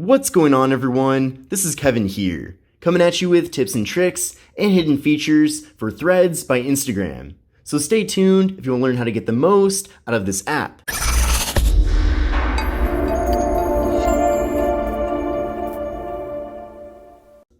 What's going on, everyone? This is Kevin here, coming at you with tips and tricks and hidden features for Threads by Instagram. So stay tuned if you want to learn how to get the most out of this app.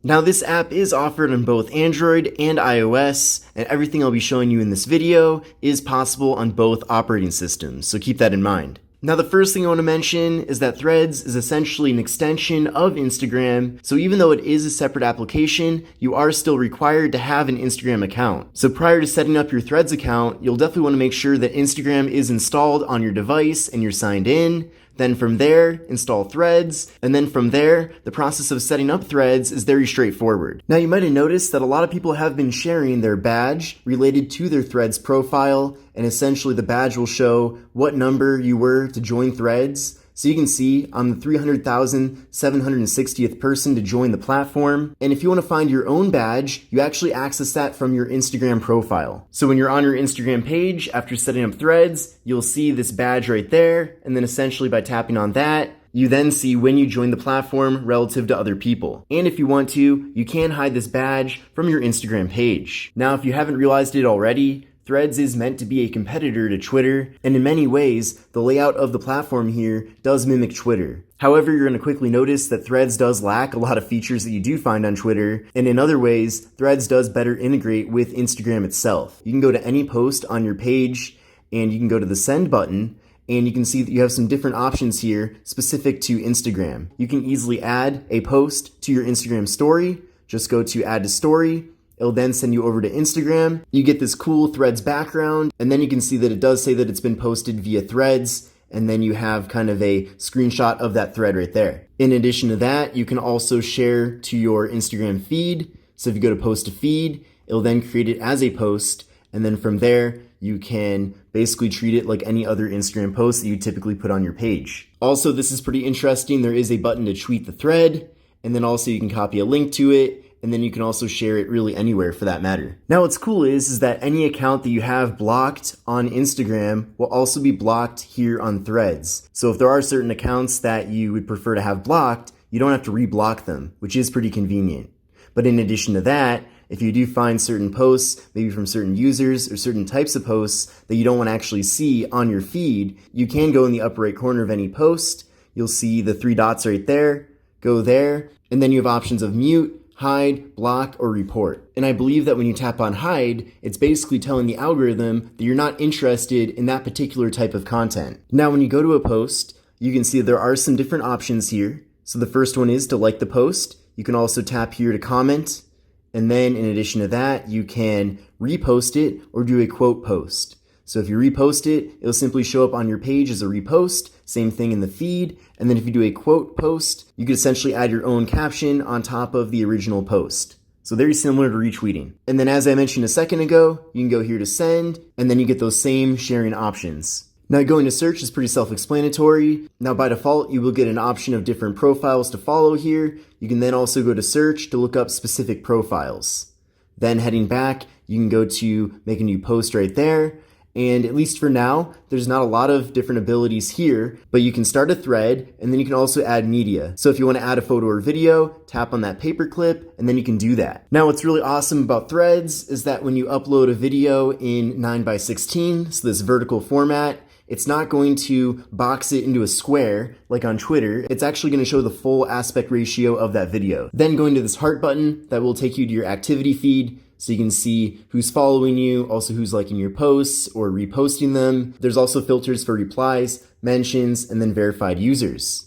Now, this app is offered on both Android and iOS, and everything I'll be showing you in this video is possible on both operating systems, so keep that in mind. Now, the first thing I want to mention is that Threads is essentially an extension of Instagram, so even though it is a separate application, you are still required to have an Instagram account. So prior to setting up your Threads account, you'll definitely want to make sure that Instagram is installed on your device and you're signed in. Then from there, install Threads, and then from there, the process of setting up Threads is very straightforward. Now, you might have noticed that a lot of people have been sharing their badge related to their Threads profile, and essentially the badge will show what number you were to join Threads. So you can see I'm the 300,760th person to join the platform. And if you want to find your own badge, you actually access that from your Instagram profile. So when you're on your Instagram page, after setting up Threads, you'll see this badge right there. And then essentially by tapping on that, you then see when you join the platform relative to other people. And if you want to, you can hide this badge from your Instagram page. Now, if you haven't realized it already, Threads is meant to be a competitor to Twitter, and in many ways, the layout of the platform here does mimic Twitter. However, you're going to quickly notice that Threads does lack a lot of features that you do find on Twitter, and in other ways, Threads does better integrate with Instagram itself. You can go to any post on your page, and you can go to the send button, and you can see that you have some different options here specific to Instagram. You can easily add a post to your Instagram story. Just go to add to story. It'll then send you over to Instagram. You get this cool Threads background, and then you can see that it does say that it's been posted via Threads, and then you have kind of a screenshot of that thread right there. In addition to that, you can also share to your Instagram feed. So if you go to post to feed, it'll then create it as a post, and then from there, you can basically treat it like any other Instagram post that you typically put on your page. Also, this is pretty interesting. There is a button to tweet the thread, and then also you can copy a link to it, and then you can also share it really anywhere for that matter. Now, what's cool is that any account that you have blocked on Instagram will also be blocked here on Threads. So if there are certain accounts that you would prefer to have blocked, you don't have to reblock them, which is pretty convenient. But in addition to that, if you do find certain posts, maybe from certain users or certain types of posts that you don't want to actually see on your feed, you can go in the upper right corner of any post. You'll see the three dots right there. Go there, and then you have options of mute, hide, block, or report. And I believe that when you tap on hide, it's basically telling the algorithm that you're not interested in that particular type of content. Now, when you go to a post, you can see there are some different options here. So the first one is to like the post. You can also tap here to comment. And then in addition to that, you can repost it or do a quote post. So if you repost it, it'll simply show up on your page as a repost. Same thing in the feed. And then if you do a quote post, you can essentially add your own caption on top of the original post. So very similar to retweeting. And then as I mentioned a second ago, you can go here to send, and then you get those same sharing options. Now, going to search is pretty self-explanatory. Now, by default, you will get an option of different profiles to follow here. You can then also go to search to look up specific profiles. Then heading back, you can go to make a new post right there. And at least for now, there's not a lot of different abilities here, but you can start a thread, and then you can also add media. So if you want to add a photo or video, tap on that paperclip, and then you can do that. Now, what's really awesome about Threads is that when you upload a video in 9:16, so this vertical format, it's not going to box it into a square like on Twitter. It's actually going to show the full aspect ratio of that video. Then going to this heart button, that will take you to your activity feed. So you can see who's following you, also who's liking your posts or reposting them. There's also filters for replies, mentions, and then verified users.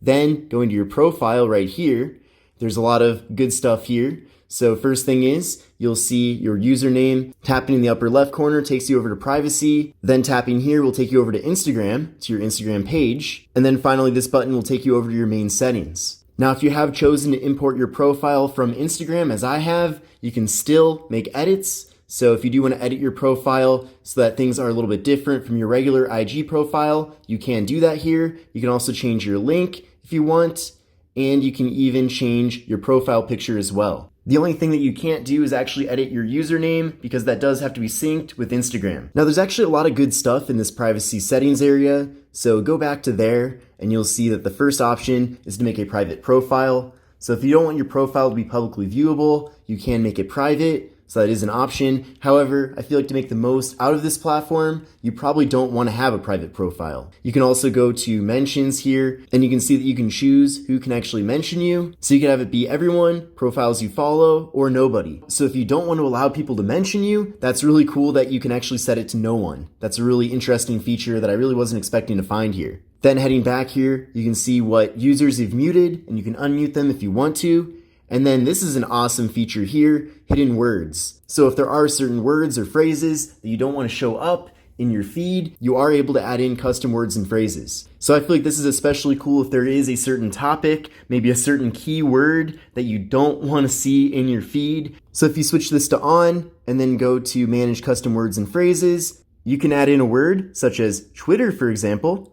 Then going to your profile right here, there's a lot of good stuff here. So first thing is, you'll see your username. Tapping in the upper left corner takes you over to privacy. Then tapping here will take you over to Instagram, to your Instagram page. And then finally, this button will take you over to your main settings. Now, if you have chosen to import your profile from Instagram, as I have, you can still make edits. So if you do want to edit your profile so that things are a little bit different from your regular IG profile, you can do that here. You can also change your link if you want, and you can even change your profile picture as well. The only thing that you can't do is actually edit your username because that does have to be synced with Instagram. Now there's actually a lot of good stuff in this privacy settings area, so go back to there and you'll see that the first option is to make a private profile. So if you don't want your profile to be publicly viewable, you can make it private. So that is an option. However, I feel like to make the most out of this platform, you probably don't want to have a private profile. You can also go to mentions here and you can see that you can choose who can actually mention you. So you can have it be everyone, profiles you follow, or nobody. So if you don't want to allow people to mention you, that's really cool that you can actually set it to no one. That's a really interesting feature that I really wasn't expecting to find here. Then heading back here, you can see what users you've muted and you can unmute them if you want to. And then this is an awesome feature here, hidden words. So if there are certain words or phrases that you don't want to show up in your feed, you are able to add in custom words and phrases. So I feel like this is especially cool if there is a certain topic, maybe a certain keyword that you don't want to see in your feed. So if you switch this to on and then go to manage custom words and phrases, you can add in a word such as Twitter, for example.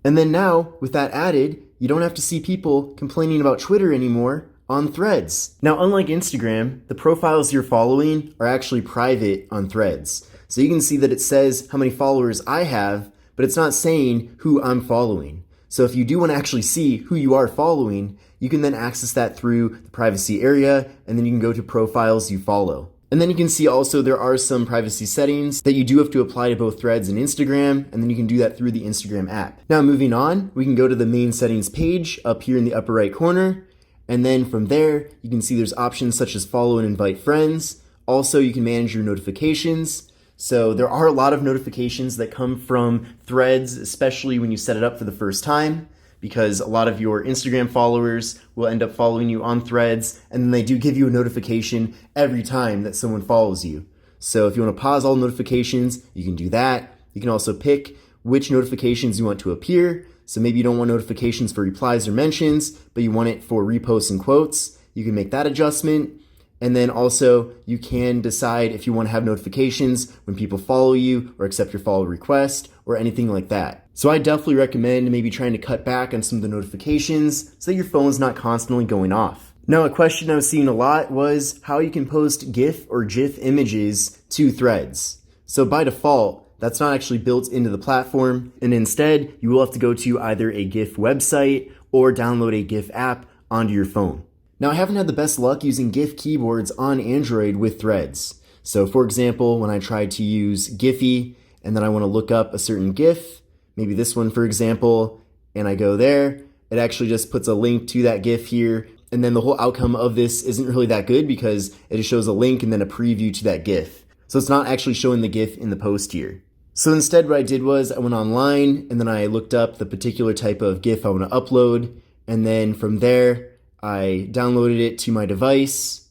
And then now with that added, you don't have to see people complaining about Twitter anymore on Threads. Now, unlike Instagram, the profiles you're following are actually private on Threads. So you can see that it says how many followers I have, but it's not saying who I'm following. So if you do want to actually see who you are following, you can then access that through the privacy area, and then you can go to profiles you follow. And then you can see also there are some privacy settings that you do have to apply to both Threads and Instagram, and then you can do that through the Instagram app. Now moving on, we can go to the main settings page up here in the upper right corner. And then from there, you can see there's options such as follow and invite friends. Also, you can manage your notifications. So there are a lot of notifications that come from Threads, especially when you set it up for the first time, because a lot of your Instagram followers will end up following you on Threads, and then they do give you a notification every time that someone follows you. So if you want to pause all notifications, you can do that. You can also pick which notifications you want to appear. So maybe you don't want notifications for replies or mentions, but you want it for reposts and quotes. You can make that adjustment. And then also you can decide if you want to have notifications when people follow you or accept your follow request or anything like that. So I definitely recommend maybe trying to cut back on some of the notifications so that your phone's not constantly going off. Now, a question I was seeing a lot was how you can post GIF or GIF images to Threads. So by default, that's not actually built into the platform, and instead, you will have to go to either a GIF website or download a GIF app onto your phone. Now, I haven't had the best luck using GIF keyboards on Android with Threads. So for example, when I tried to use Giphy, and then I want to look up a certain GIF, maybe this one for example, and I go there, it actually just puts a link to that GIF here, and then the whole outcome of this isn't really that good because it just shows a link and then a preview to that GIF. So it's not actually showing the GIF in the post here. So instead what I did was I went online and then I looked up the particular type of GIF I want to upload, and then from there I downloaded it to my device,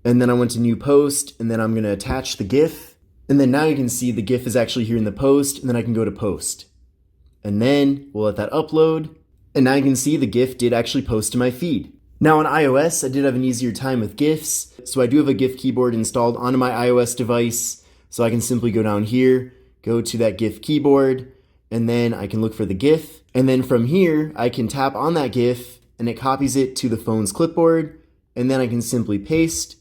and then I went to new post, and then I'm going to attach the GIF, and then now you can see the GIF is actually here in the post, and then I can go to post. And then we'll let that upload, and now you can see the GIF did actually post to my feed. Now on iOS, I did have an easier time with GIFs, so I do have a GIF keyboard installed onto my iOS device, so I can simply go down here, go to that GIF keyboard, and then I can look for the GIF, and then from here, I can tap on that GIF, and it copies it to the phone's clipboard, and then I can simply paste,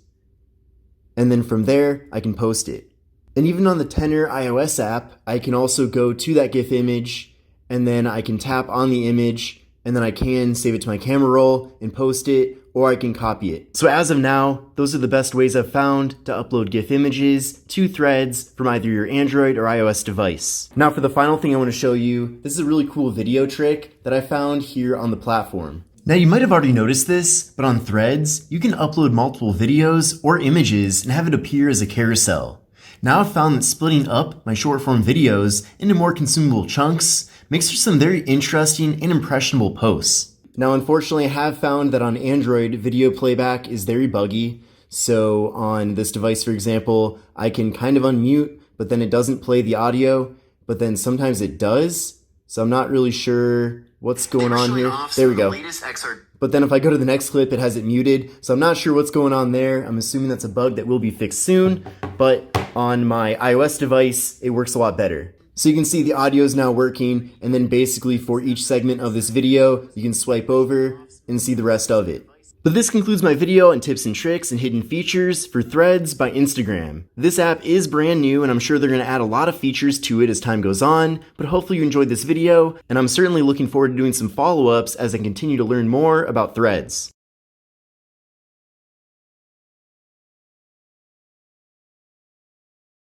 and then from there, I can post it. And even on the Tenor iOS app, I can also go to that GIF image, and then I can tap on the image, and then I can save it to my camera roll and post it, or I can copy it. So as of now, those are the best ways I've found to upload GIF images to Threads from either your Android or iOS device. Now for the final thing I want to show you, this is a really cool video trick that I found here on the platform. Now you might have already noticed this, but on Threads, you can upload multiple videos or images and have it appear as a carousel. Now I've found that splitting up my short form videos into more consumable chunks makes for some very interesting and impressionable posts. Now unfortunately I have found that on Android, video playback is very buggy. So on this device for example, I can kind of unmute, but then it doesn't play the audio, but then sometimes it does. So I'm not really sure what's going on here. There we go. But then if I go to the next clip, it has it muted. So I'm not sure what's going on there. I'm assuming that's a bug that will be fixed soon, but on my iOS device, it works a lot better. So you can see the audio is now working, and then basically for each segment of this video, you can swipe over and see the rest of it. But this concludes my video on tips and tricks and hidden features for Threads by Instagram. This app is brand new and I'm sure they're going to add a lot of features to it as time goes on, but hopefully you enjoyed this video and I'm certainly looking forward to doing some follow-ups as I continue to learn more about Threads.